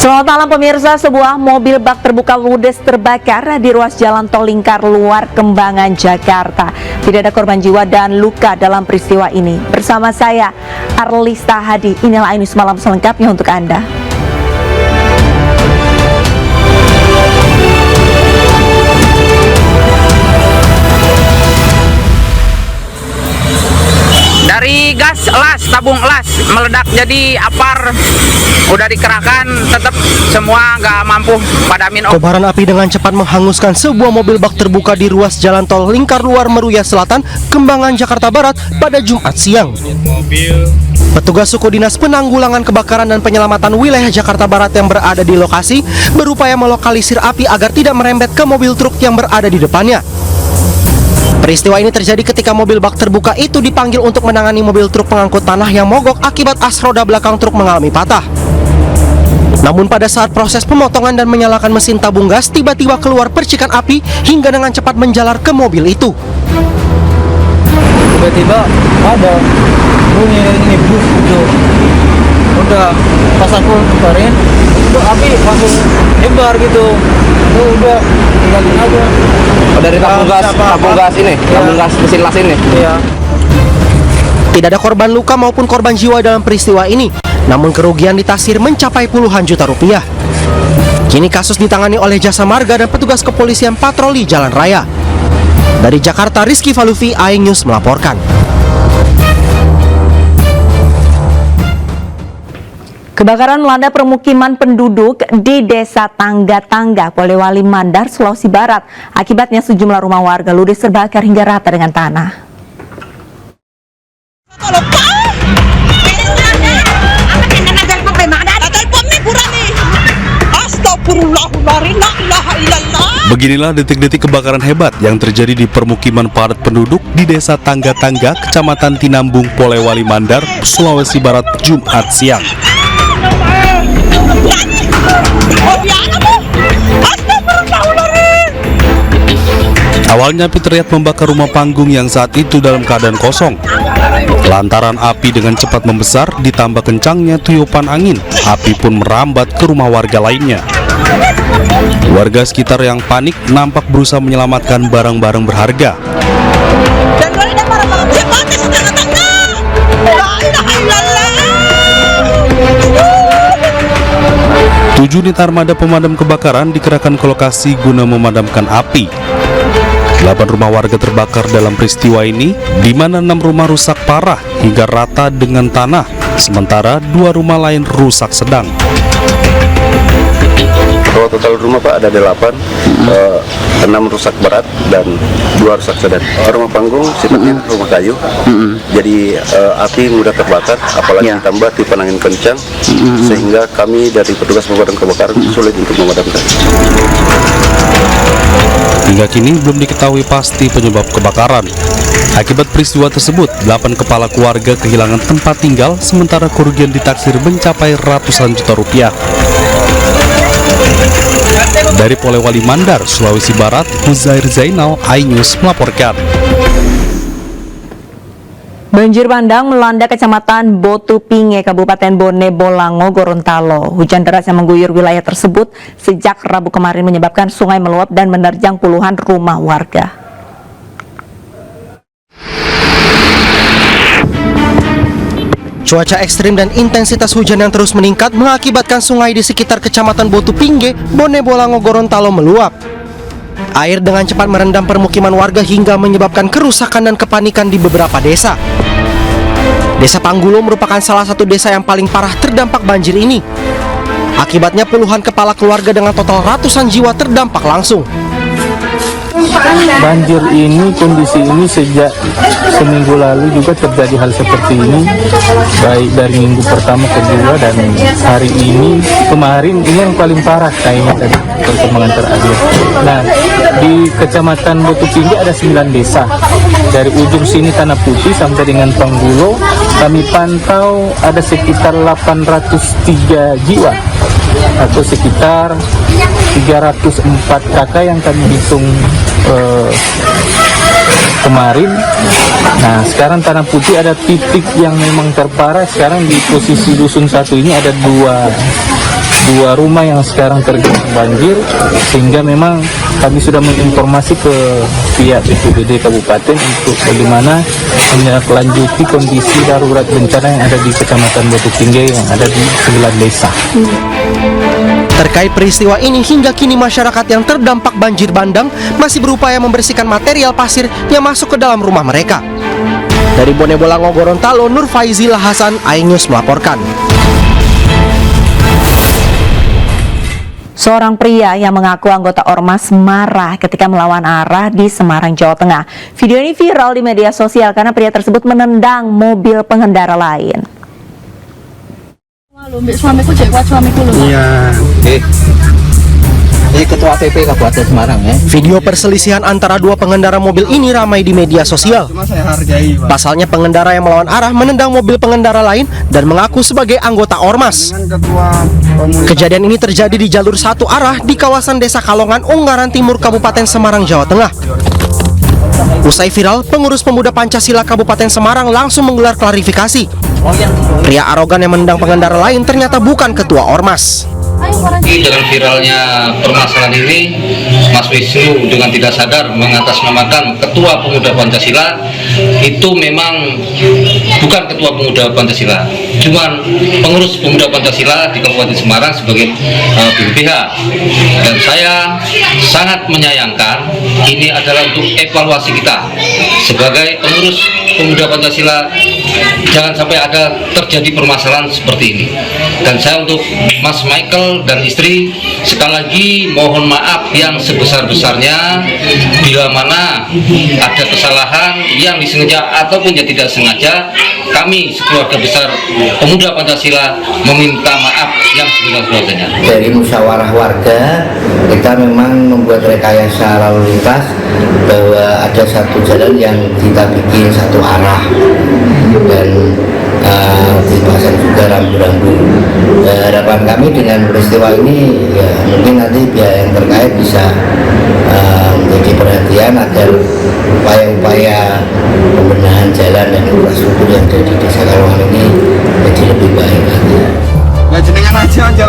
Selamat malam pemirsa, sebuah mobil bak terbuka ludes terbakar di ruas jalan tol Lingkar Luar Kembangan, Jakarta. Tidak ada korban jiwa dan luka dalam peristiwa ini. Bersama saya, Arlista Hadi, inilah Ainus Malam selengkapnya untuk Anda. Dari gas las, tabung las meledak jadi apar, udah dikerahkan, tetap semua nggak mampu padamin. Kobaran api dengan cepat menghanguskan sebuah mobil bak terbuka di ruas jalan tol Lingkar Luar Meruya Selatan, Kembangan, Jakarta Barat pada Jumat siang. Petugas suku dinas penanggulangan kebakaran dan penyelamatan wilayah Jakarta Barat yang berada di lokasi berupaya melokalisir api agar tidak merembet ke mobil truk yang berada di depannya. Peristiwa ini terjadi ketika mobil bak terbuka itu dipanggil untuk menangani mobil truk pengangkut tanah yang mogok akibat as roda belakang truk mengalami patah. Namun pada saat proses pemotongan dan menyalakan mesin tabung gas, tiba-tiba keluar percikan api hingga dengan cepat menjalar ke mobil itu. Tiba-tiba ada bunyi ini bus gitu. Udah pas aku kemarin, itu api langsung nyebar gitu. Udah tinggalin aja. Oh, dari tabung gas ini, ya. Tabung gas mesin las ini. Iya. Tidak ada korban luka maupun korban jiwa dalam peristiwa ini, namun kerugian ditaksir mencapai puluhan juta rupiah. Kini kasus ditangani oleh Jasa Marga dan petugas kepolisian patroli jalan raya. Dari Jakarta, Rizky Falufi, iNews melaporkan. Kebakaran melanda permukiman penduduk di Desa Tangga-Tangga, Polewali Mandar, Sulawesi Barat. Akibatnya sejumlah rumah warga ludes terbakar hingga rata dengan tanah. Beginilah detik-detik kebakaran hebat yang terjadi di permukiman padat penduduk di Desa Tangga-Tangga, Kecamatan Tinambung, Polewali Mandar, Sulawesi Barat, Jumat siang. Awalnya api terlihat membakar rumah panggung yang saat itu dalam keadaan kosong. Lantaran api dengan cepat membesar ditambah kencangnya tiupan angin, api pun merambat ke rumah warga lainnya. Warga sekitar yang panik nampak berusaha menyelamatkan barang-barang berharga. 7 unit armada pemadam kebakaran dikerahkan ke lokasi guna memadamkan api. 8 rumah warga terbakar dalam peristiwa ini, di mana 6 rumah rusak parah hingga rata dengan tanah, sementara 2 rumah lain rusak sedang. Kalau total rumah Pak ada 8, 6 rusak berat dan 2 rusak sedang. Rumah panggung sifatnya rumah kayu, jadi api mudah terbakar, apalagi ditambah tiupan angin kencang, sehingga kami dari petugas pemadam kebakaran sulit untuk memadamkan. Hingga kini belum diketahui pasti penyebab kebakaran. Akibat peristiwa tersebut, 8 kepala keluarga kehilangan tempat tinggal, sementara kerugian ditaksir mencapai ratusan juta rupiah. Dari Polewali Mandar, Sulawesi Barat, Huzair Zainal, iNews melaporkan. Banjir bandang melanda Kecamatan Botu Pinge, Kabupaten Bone Bolango, Gorontalo. Hujan deras yang mengguyur wilayah tersebut sejak Rabu kemarin menyebabkan sungai meluap dan menerjang puluhan rumah warga. Cuaca ekstrim dan intensitas hujan yang terus meningkat mengakibatkan sungai di sekitar Kecamatan Botu Pinge, Bone Bolango, Gorontalo meluap. Air dengan cepat merendam permukiman warga hingga menyebabkan kerusakan dan kepanikan di beberapa desa. Desa Panggulo merupakan salah satu desa yang paling parah terdampak banjir ini. Akibatnya puluhan kepala keluarga dengan total ratusan jiwa terdampak langsung. Banjir ini, kondisi ini sejak seminggu lalu juga terjadi hal seperti ini, baik dari minggu pertama kedua dan hari ini, kemarin ini yang paling parah kayaknya dari perkembangan terakhir. Nah, di Kecamatan Botu Pinge ada 9 desa, dari ujung sini Tanah Putih sampai dengan Panggulo, kami pantau ada sekitar 803 jiwa atau sekitar 304 kakak yang kami hitung kemarin. Nah, sekarang Tanah Putih ada titik yang memang terparah. Sekarang di posisi dusun 1 ini ada 2 2 rumah yang sekarang tergenang banjir, sehingga memang kami sudah menginformasi ke pihak BPBD Kabupaten untuk bagaimana menindaklanjuti kondisi darurat bencana yang ada di Kecamatan Batu Tinggi yang ada di 9 desa. Terkait peristiwa ini, hingga kini masyarakat yang terdampak banjir bandang masih berupaya membersihkan material pasir yang masuk ke dalam rumah mereka. Dari Bone Bolango, Gorontalo, Nur Faizil Hasan, iNews melaporkan. Seorang pria yang mengaku anggota Ormas marah ketika melawan arah di Semarang, Jawa Tengah. Video ini viral di media sosial karena pria tersebut menendang mobil pengendara lain. Ini Ketua PP Kabupaten Semarang ya. Video perselisihan antara 2 pengendara mobil ini ramai di media sosial. Pasalnya pengendara yang melawan arah menendang mobil pengendara lain dan mengaku sebagai anggota Ormas. Kejadian ini terjadi di jalur satu arah di kawasan Desa Kalongan, Ungaran Timur, Kabupaten Semarang, Jawa Tengah. Usai viral, pengurus pemuda Pancasila Kabupaten Semarang langsung menggelar klarifikasi. Pria arogan yang menendang pengendara lain ternyata bukan ketua Ormas. Dengan viralnya permasalahan ini, Mas Wisnu dengan tidak sadar mengatasnamakan Ketua Pemuda Pancasila. Itu memang bukan Ketua Pemuda Pancasila, cuman pengurus Pemuda Pancasila di Kabupaten Semarang sebagai BPH. Dan saya sangat menyayangkan, ini adalah untuk evaluasi kita sebagai pengurus Pemuda Pancasila. Jangan sampai ada terjadi permasalahan seperti ini. Dan saya untuk Mas Michael dan istri sekali lagi mohon maaf yang sebesar-besarnya bila mana ada kesalahan yang disengaja ataupun yang tidak sengaja. Kami sekeluarga besar Pemuda Pancasila meminta maaf yang sebesar-besarnya. Dari musyawarah warga, kita memang membuat rekayasa lalu lintas bahwa ada satu jalan yang kita bikin satu arah dan dipasang juga rambu-rambu. Harapan kami dengan peristiwa ini ya mungkin nanti pihak yang terkait bisa menjadi perhatian agar upaya-upaya pembenahan jalan dan infrastruktur yang ada di Desa Kalongan ini jadi lebih baik lagi.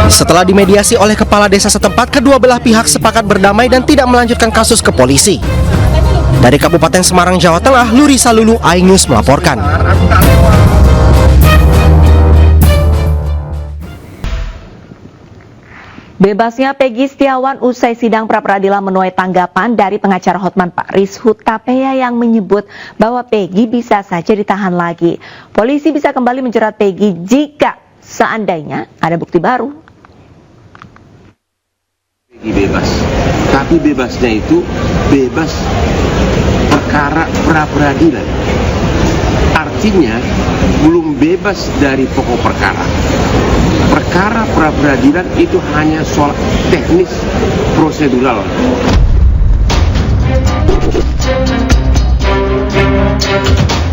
Setelah dimediasi oleh kepala desa setempat, kedua belah pihak sepakat berdamai dan tidak melanjutkan kasus ke polisi. Dari Kabupaten Semarang, Jawa Tengah, Luri Salulu, iNews melaporkan. Bebasnya Peggy Setiawan usai sidang pra-peradilan menuai tanggapan dari pengacara Hotman Paris Hutapea yang menyebut bahwa Peggy bisa saja ditahan lagi. Polisi bisa kembali menjerat Peggy jika seandainya ada bukti baru. Peggy bebas, tapi bebasnya itu bebas perkara pra-peradilan. Artinya belum bebas dari pokok perkara. Perkara pra-peradilan itu hanya soal teknis prosedural.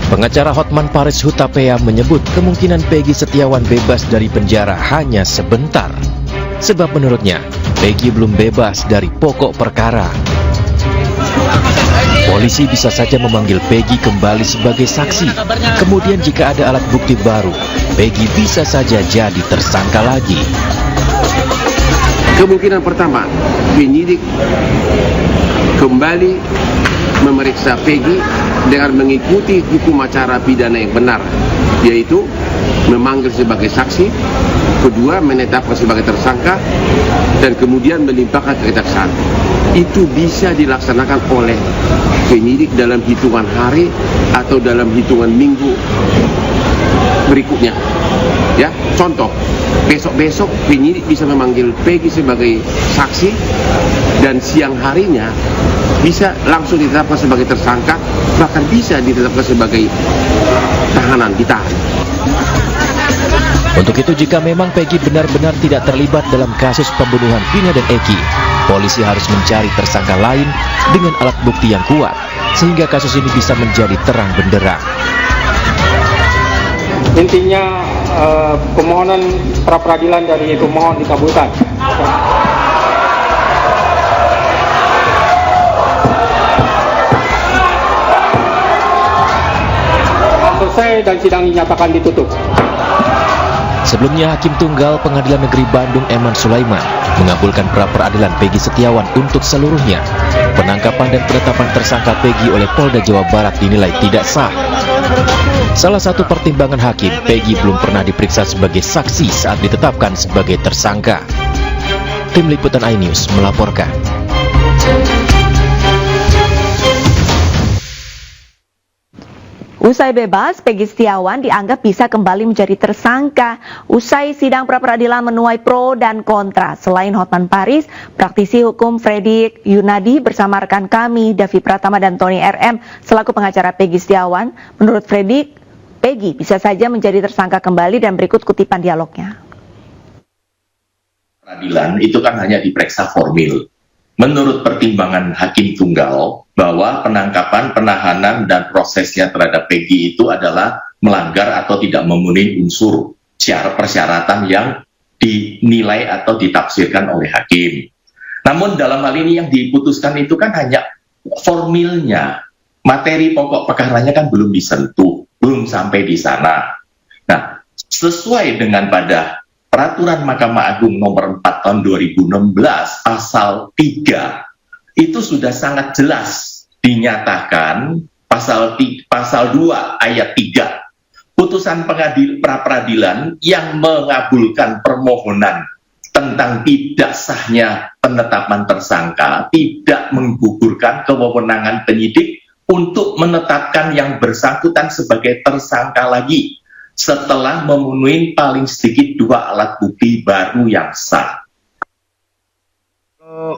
Pengacara Hotman Paris Hutapea menyebut kemungkinan Peggy Setiawan bebas dari penjara hanya sebentar. Sebab menurutnya, Peggy belum bebas dari pokok perkara. Polisi bisa saja memanggil Peggy kembali sebagai saksi. Kemudian jika ada alat bukti baru, Peggy bisa saja jadi tersangka lagi. Kemungkinan pertama, penyidik kembali memeriksa Peggy dengan mengikuti hukum acara pidana yang benar, yaitu memanggil sebagai saksi, kedua menetapkan sebagai tersangka, dan kemudian melimpahkan ke kejaksaan. Itu bisa dilaksanakan oleh penyidik dalam hitungan hari atau dalam hitungan minggu berikutnya. Ya, contoh, besok-besok penyidik bisa memanggil Peggy sebagai saksi dan siang harinya bisa langsung ditetapkan sebagai tersangka, bahkan bisa ditetapkan sebagai tahanan, ditahan. Untuk itu, jika memang Peggy benar-benar tidak terlibat dalam kasus pembunuhan Vina dan Eki, polisi harus mencari tersangka lain dengan alat bukti yang kuat, sehingga kasus ini bisa menjadi terang benderang. Intinya permohonan pra-peradilan dari pemohon dikabulkan. Selesai dan sidang dinyatakan ditutup. Sebelumnya, Hakim Tunggal Pengadilan Negeri Bandung Eman Sulaiman mengabulkan pra-peradilan Peggy Setiawan untuk seluruhnya. Penangkapan dan penetapan tersangka Peggy oleh Polda Jawa Barat dinilai tidak sah. Salah satu pertimbangan hakim, Peggy belum pernah diperiksa sebagai saksi saat ditetapkan sebagai tersangka. Tim Liputan iNews melaporkan. Usai bebas, Peggy Setiawan dianggap bisa kembali menjadi tersangka. Usai sidang pra-peradilan menuai pro dan kontra. Selain Hotman Paris, praktisi hukum Fredrik Yunadi bersama rekan kami, Davi Pratama dan Tony RM, selaku pengacara Peggy Setiawan. Menurut Fredrik, Peggy bisa saja menjadi tersangka kembali dan berikut kutipan dialognya. Peradilan itu kan hanya diperiksa formil. Menurut pertimbangan Hakim Tunggal, bahwa penangkapan, penahanan, dan prosesnya terhadap Peggy itu adalah melanggar atau tidak memenuhi unsur syarat persyaratan yang dinilai atau ditafsirkan oleh hakim. Namun dalam hal ini yang diputuskan itu kan hanya formilnya, materi pokok perkaranya kan belum disentuh, belum sampai di sana. Nah, sesuai dengan pada Peraturan Mahkamah Agung nomor 4 tahun 2016 pasal 3 itu sudah sangat jelas dinyatakan pasal 2 ayat 3 putusan pra-peradilan yang mengabulkan permohonan tentang tidak sahnya penetapan tersangka tidak menggugurkan kewenangan penyidik untuk menetapkan yang bersangkutan sebagai tersangka lagi setelah memenuhi paling sedikit 2 alat bukti baru yang sah.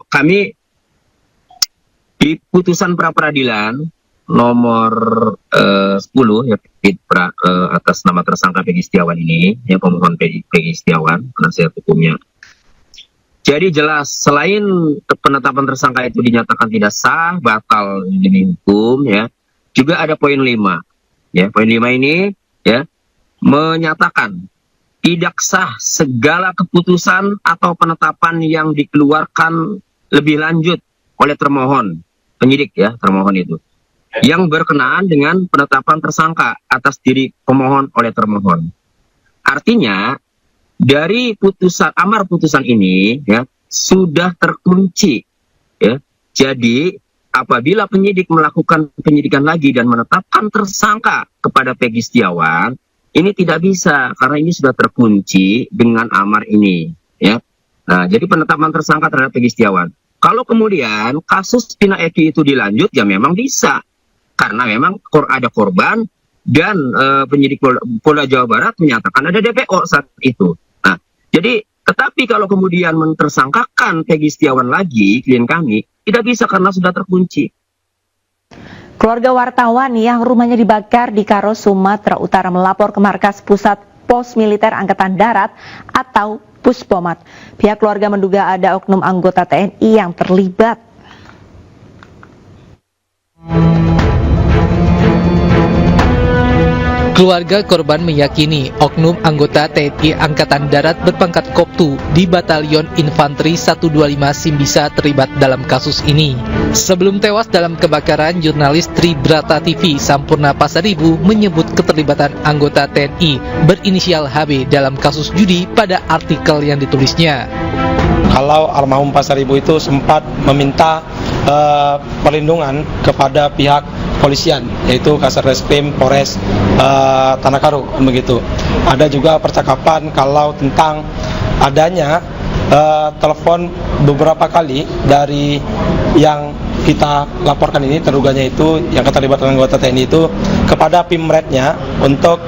Kami di putusan pra-peradilan nomor 10 ya, atas nama tersangka Peggy Setiawan ini, ya pemohon Peggy Setiawan, penasihat hukumnya. Jadi jelas selain penetapan tersangka itu dinyatakan tidak sah, batal demi hukum, ya, juga ada poin 5. Ya, poin 5 ini ya menyatakan tidak sah segala keputusan atau penetapan yang dikeluarkan lebih lanjut oleh termohon, penyidik ya, termohon itu, yang berkenaan dengan penetapan tersangka atas diri pemohon oleh termohon. Artinya, dari amar putusan ini ya sudah terkunci ya. Jadi, apabila penyidik melakukan penyidikan lagi dan menetapkan tersangka kepada Peggy Setiawan, ini tidak bisa karena ini sudah terkunci dengan amar ini ya. Nah, jadi penetapan tersangka terhadap Peggy Setiawan. Kalau kemudian kasus Pina Eki itu dilanjut, ya memang bisa. Karena memang ada korban dan penyidik Polda Jawa Barat menyatakan ada DPO saat itu. Nah, jadi tetapi kalau kemudian mentersangkakan Peggy Setiawan lagi, klien kami, tidak bisa karena sudah terkunci. Keluarga wartawan yang rumahnya dibakar di Karo, Sumatera Utara melapor ke Markas Pusat Pos Militer Angkatan Darat atau Puspomat. Pihak keluarga menduga ada oknum anggota TNI yang terlibat. Keluarga korban meyakini oknum anggota TNI Angkatan Darat berpangkat Koptu di Batalion Infanteri 125 Simbisa terlibat dalam kasus ini. Sebelum tewas dalam kebakaran, jurnalis Tribrata TV Sampurna Pasaribu menyebut keterlibatan anggota TNI berinisial HB dalam kasus judi pada artikel yang ditulisnya. Kalau almarhum Pasaribu itu sempat meminta perlindungan kepada pihak polisian, yaitu Kasarreskrim Polres Tanah Karo, begitu. Ada juga percakapan kalau tentang adanya telepon beberapa kali dari yang kita laporkan ini, terduganya itu yang keterlibatan anggota TNI itu kepada Pimretnya untuk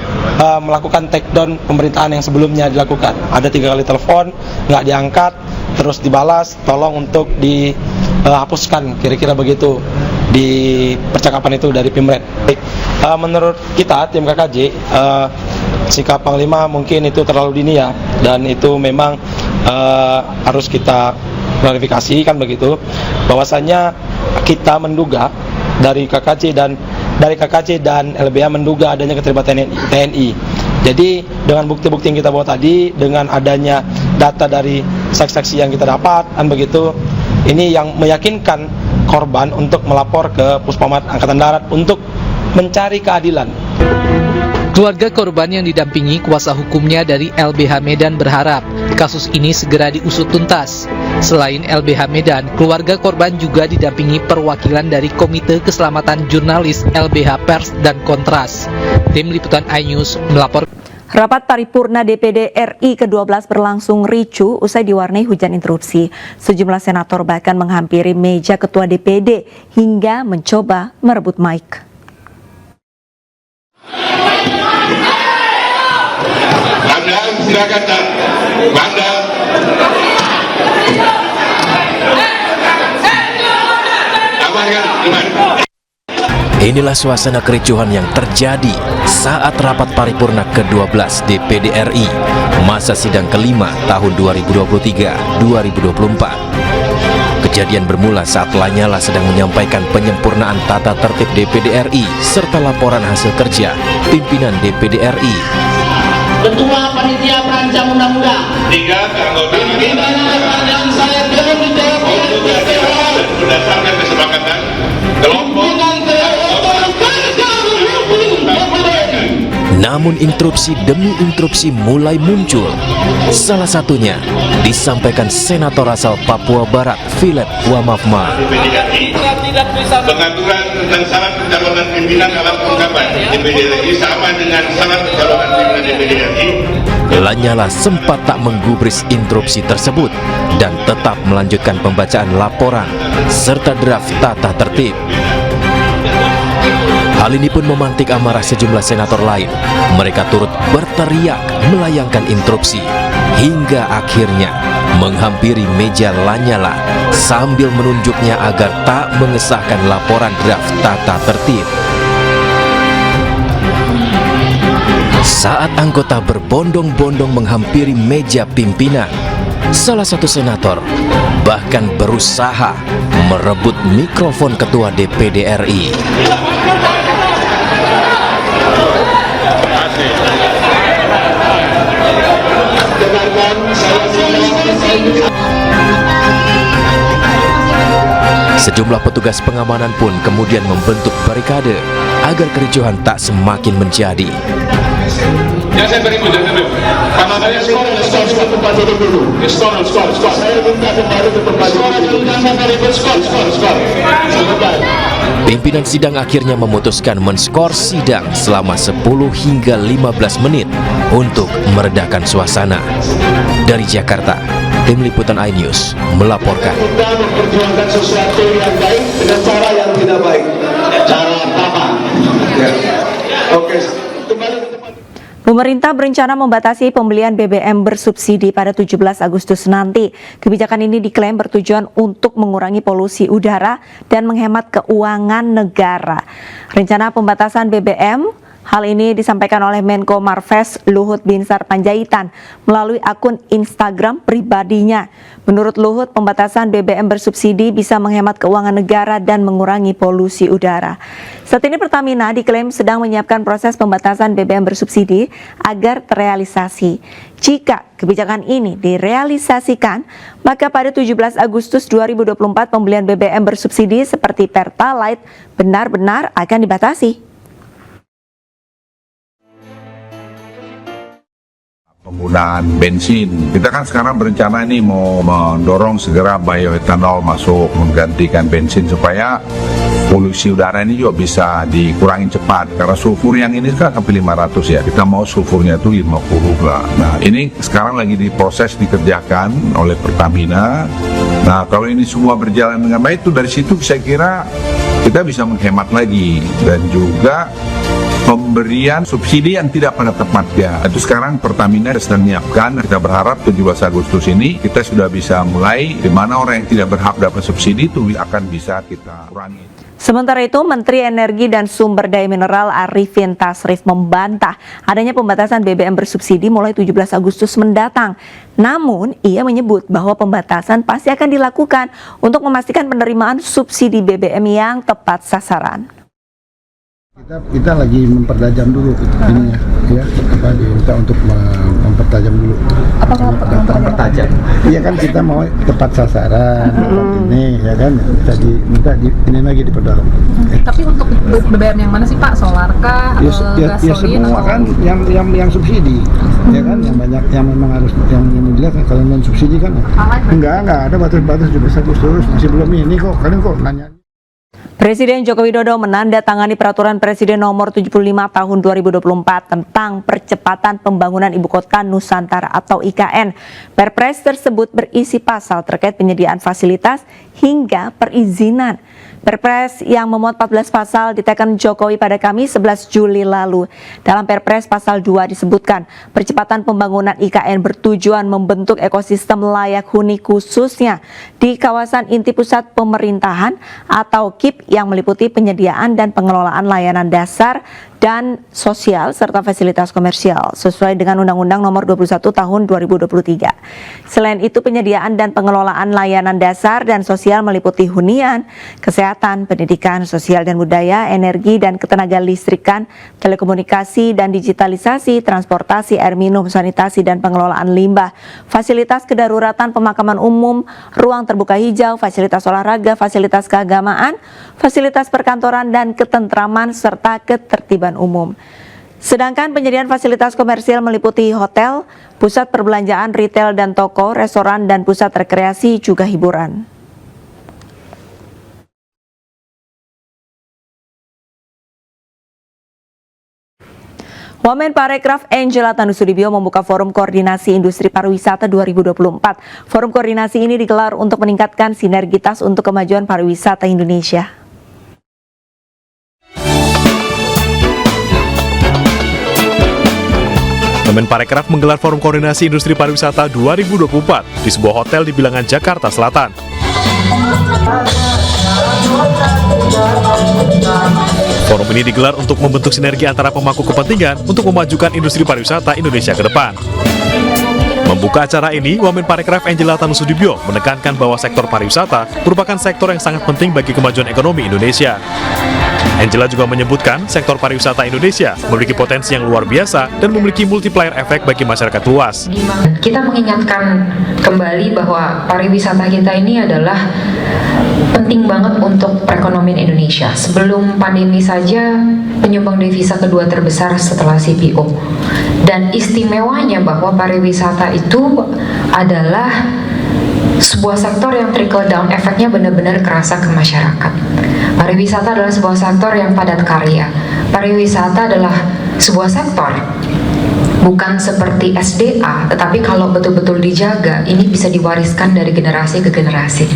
melakukan take down pemerintahan yang sebelumnya dilakukan. Ada 3 kali telepon, nggak diangkat, terus dibalas, tolong untuk dihapuskan, kira-kira begitu di percakapan itu dari Pimret. Menurut kita tim KKJ, sikap Panglima mungkin itu terlalu dini ya, dan itu memang harus kita klarifikasi kan begitu, bahwasanya kita menduga dari KKJ dan LBH menduga adanya keterlibatan TNI. Jadi dengan bukti-bukti yang kita bawa tadi, dengan adanya data dari saksi-saksi yang kita dapat kan begitu, ini yang meyakinkan korban untuk melapor ke Puspomat Angkatan Darat untuk mencari keadilan. Keluarga korban yang didampingi kuasa hukumnya dari LBH Medan berharap kasus ini segera diusut tuntas. Selain LBH Medan, keluarga korban juga didampingi perwakilan dari Komite Keselamatan Jurnalis LBH Pers dan Kontras. Tim Liputan iNews melapor. Rapat paripurna DPD RI ke-12 berlangsung ricuh usai diwarnai hujan interupsi. Sejumlah senator bahkan menghampiri meja ketua DPD hingga mencoba merebut mic. Banda, silakan tak. Banda. Amankan, aman. Inilah suasana kericuhan yang terjadi saat rapat paripurna ke-12 DPD RI masa sidang kelima tahun 2023-2024. Kejadian bermula saat Lanyala sedang menyampaikan penyempurnaan tata tertib DPD RI serta laporan hasil kerja pimpinan DPD RI. Ketua Panitia Perancang Undang-Undang 3 anggota yang saya belum dijawab berdasarkan kesepakatan kelompok. Namun interupsi demi interupsi mulai muncul. Salah satunya disampaikan Senator asal Papua Barat, Philip Wamafma. Pengaturan tentang syarat pencalonan pimpinan dalam pengungkapan DPD RI sama dengan syarat pencalonan pimpinan DPD RI. Lanyala sempat tak menggubris interupsi tersebut dan tetap melanjutkan pembacaan laporan serta draft tata tertib. Hal ini pun memantik amarah sejumlah senator lain. Mereka turut berteriak melayangkan interupsi hingga akhirnya menghampiri meja Lanyala sambil menunjuknya agar tak mengesahkan laporan draft tata tertib. Saat anggota berbondong-bondong menghampiri meja pimpinan, salah satu senator bahkan berusaha merebut mikrofon ketua DPD RI. Sejumlah petugas pengamanan pun kemudian membentuk barikade agar kericuhan tak semakin menjadi. Yang saya beri mudah-mudah. Kalau saya skor tempat duduk dulu. Skor. Saya minta kembali ke tempat duduk. Skor. Pimpinan sidang akhirnya memutuskan menskor sidang selama 10 hingga 15 menit untuk meredakan suasana. Dari Jakarta, Tim Liputan iNews melaporkan. Kita memperjuangkan sesuatu yang baik dengan cara yang tidak baik. Cara apa? Ya. Oke. Pemerintah berencana membatasi pembelian BBM bersubsidi pada 17 Agustus nanti. Kebijakan ini diklaim bertujuan untuk mengurangi polusi udara dan menghemat keuangan negara. Rencana pembatasan BBM, hal ini disampaikan oleh Menko Marves Luhut Binsar Panjaitan melalui akun Instagram pribadinya. Menurut Luhut, pembatasan BBM bersubsidi bisa menghemat keuangan negara dan mengurangi polusi udara. Saat ini Pertamina diklaim sedang menyiapkan proses pembatasan BBM bersubsidi agar terrealisasi. Jika kebijakan ini direalisasikan, maka pada 17 Agustus 2024 pembelian BBM bersubsidi seperti Pertalite benar-benar akan dibatasi. Penggunaan bensin. Kita kan sekarang berencana ini mau mendorong segera bioetanol masuk menggantikan bensin supaya polusi udara ini juga bisa dikurangi cepat. Karena sulfur yang ini kan sampai 500 ya. Kita mau sulfurnya itu 50 lah. Nah ini sekarang lagi diproses dikerjakan oleh Pertamina. Nah kalau ini semua berjalan dengan baik itu dari situ saya kira kita bisa menghemat lagi dan juga pemberian subsidi yang tidak pada tempatnya. Itu sekarang Pertamina sedang menyiapkan. Kita berharap 17 Agustus ini kita sudah bisa mulai di mana orang yang tidak berhak dapat subsidi itu akan bisa kita kurangi. Sementara itu, Menteri Energi dan Sumber Daya Mineral Arifin Tasrif membantah adanya pembatasan BBM bersubsidi mulai 17 Agustus mendatang. Namun, ia menyebut bahwa pembatasan pasti akan dilakukan untuk memastikan penerimaan subsidi BBM yang tepat sasaran. Kita lagi mempertajam dulu ininya. ya diminta untuk mempertajam dulu. Apakah mempertajam? Iya kan kita mau tepat sasaran ini ya kan minta ini lagi diperdalam. Tapi untuk BBM yang mana sih Pak? Solar kah? Ya semua atau... kan yang subsidi ya kan yang banyak yang memang harus yang dilihat kalau non subsidi kan enggak ada batas-batas juga terus masih belum ini kok kalian kok nanya. Presiden Joko Widodo menandatangani Peraturan Presiden Nomor 75 Tahun 2024 tentang Percepatan Pembangunan Ibu Kota Nusantara atau IKN. Perpres tersebut berisi pasal terkait penyediaan fasilitas hingga perizinan. Perpres yang memuat 14 pasal diteken Jokowi pada Kamis 11 Juli lalu. Dalam Perpres pasal 2 disebutkan, percepatan pembangunan IKN bertujuan membentuk ekosistem layak huni khususnya di kawasan inti pusat pemerintahan atau KIP yang meliputi penyediaan dan pengelolaan layanan dasar dan sosial serta fasilitas komersial sesuai dengan Undang-Undang Nomor 21 Tahun 2023. Selain itu, penyediaan dan pengelolaan layanan dasar dan sosial meliputi hunian, kesehatan, pendidikan, sosial dan budaya, energi dan ketenaga listrikan, telekomunikasi dan digitalisasi, transportasi, air minum, sanitasi dan pengelolaan limbah, fasilitas kedaruratan pemakaman umum, ruang terbuka hijau, fasilitas olahraga, fasilitas keagamaan, fasilitas perkantoran dan ketentraman serta ketertiban umum. Sedangkan penyediaan fasilitas komersial meliputi hotel, pusat perbelanjaan, retail dan toko, restoran dan pusat rekreasi juga hiburan. Wamen Parekraf Angela Tanusudibio membuka Forum Koordinasi Industri Pariwisata 2024. Forum koordinasi ini digelar untuk meningkatkan sinergitas untuk kemajuan pariwisata Indonesia. Kemenparekraf menggelar Forum Koordinasi Industri Pariwisata 2024 di sebuah hotel di Bilangan, Jakarta Selatan. Forum ini digelar untuk membentuk sinergi antara pemangku kepentingan untuk memajukan industri pariwisata Indonesia ke depan. Membuka acara ini, Wamen Parekraf Angela Tanusudibio menekankan bahwa sektor pariwisata merupakan sektor yang sangat penting bagi kemajuan ekonomi Indonesia. Angela juga menyebutkan sektor pariwisata Indonesia memiliki potensi yang luar biasa dan memiliki multiplier efek bagi masyarakat luas. Kita mengingatkan kembali bahwa pariwisata kita ini adalah penting banget untuk perekonomian Indonesia. Sebelum pandemi saja penyumbang devisa kedua terbesar setelah CPO. Dan istimewanya bahwa pariwisata itu adalah sebuah sektor yang trickle down efeknya benar-benar kerasa ke masyarakat. Pariwisata adalah sebuah sektor yang padat karya. Pariwisata adalah sebuah sektor bukan seperti SDA, tetapi kalau betul-betul dijaga, ini bisa diwariskan dari generasi ke generasi.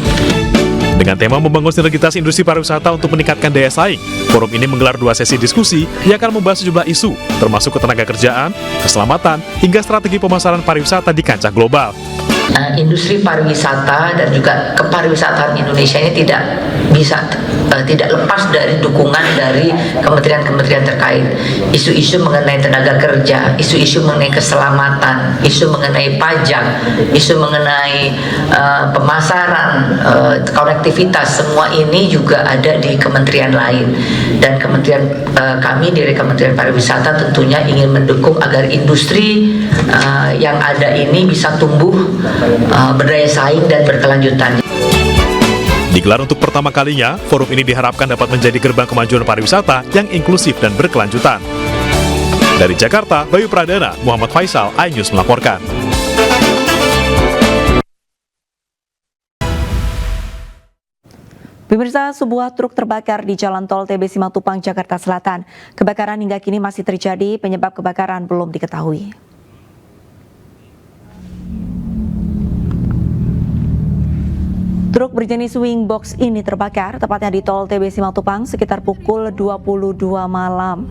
Dengan tema membangun sinergitas industri pariwisata untuk meningkatkan daya saing, forum ini menggelar 2 sesi diskusi yang akan membahas sejumlah isu, termasuk ketenagakerjaan, keselamatan, hingga strategi pemasaran pariwisata di kancah global. Industri pariwisata dan juga kepariwisataan Indonesia ini tidak lepas dari dukungan dari kementerian-kementerian terkait. Isu-isu mengenai tenaga kerja, isu-isu mengenai keselamatan, isu mengenai pajak, isu mengenai pemasaran, konektivitas, semua ini juga ada di kementerian lain. Dan kementerian kami dari Kementerian Pariwisata tentunya ingin mendukung agar industri yang ada ini bisa tumbuh, berdaya saing dan berkelanjutan. Digelar untuk pertama kalinya, forum ini diharapkan dapat menjadi gerbang kemajuan pariwisata yang inklusif dan berkelanjutan. Dari Jakarta, Bayu Pradana, Muhammad Faisal, iNews melaporkan. Pemirsa, sebuah truk terbakar di Jalan Tol TB Simatupang, Jakarta Selatan. Kebakaran hingga kini masih terjadi, penyebab kebakaran belum diketahui. Truk berjenis swing box ini terbakar tepatnya di Tol TB Simatupang sekitar pukul 22 malam.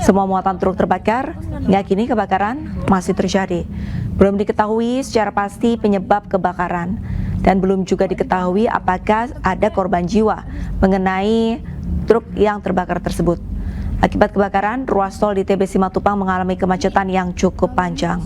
Semua muatan truk terbakar, hingga kini kebakaran masih terjadi. Belum diketahui secara pasti penyebab kebakaran dan belum juga diketahui apakah ada korban jiwa mengenai truk yang terbakar tersebut. Akibat kebakaran, ruas tol di TB Simatupang mengalami kemacetan yang cukup panjang.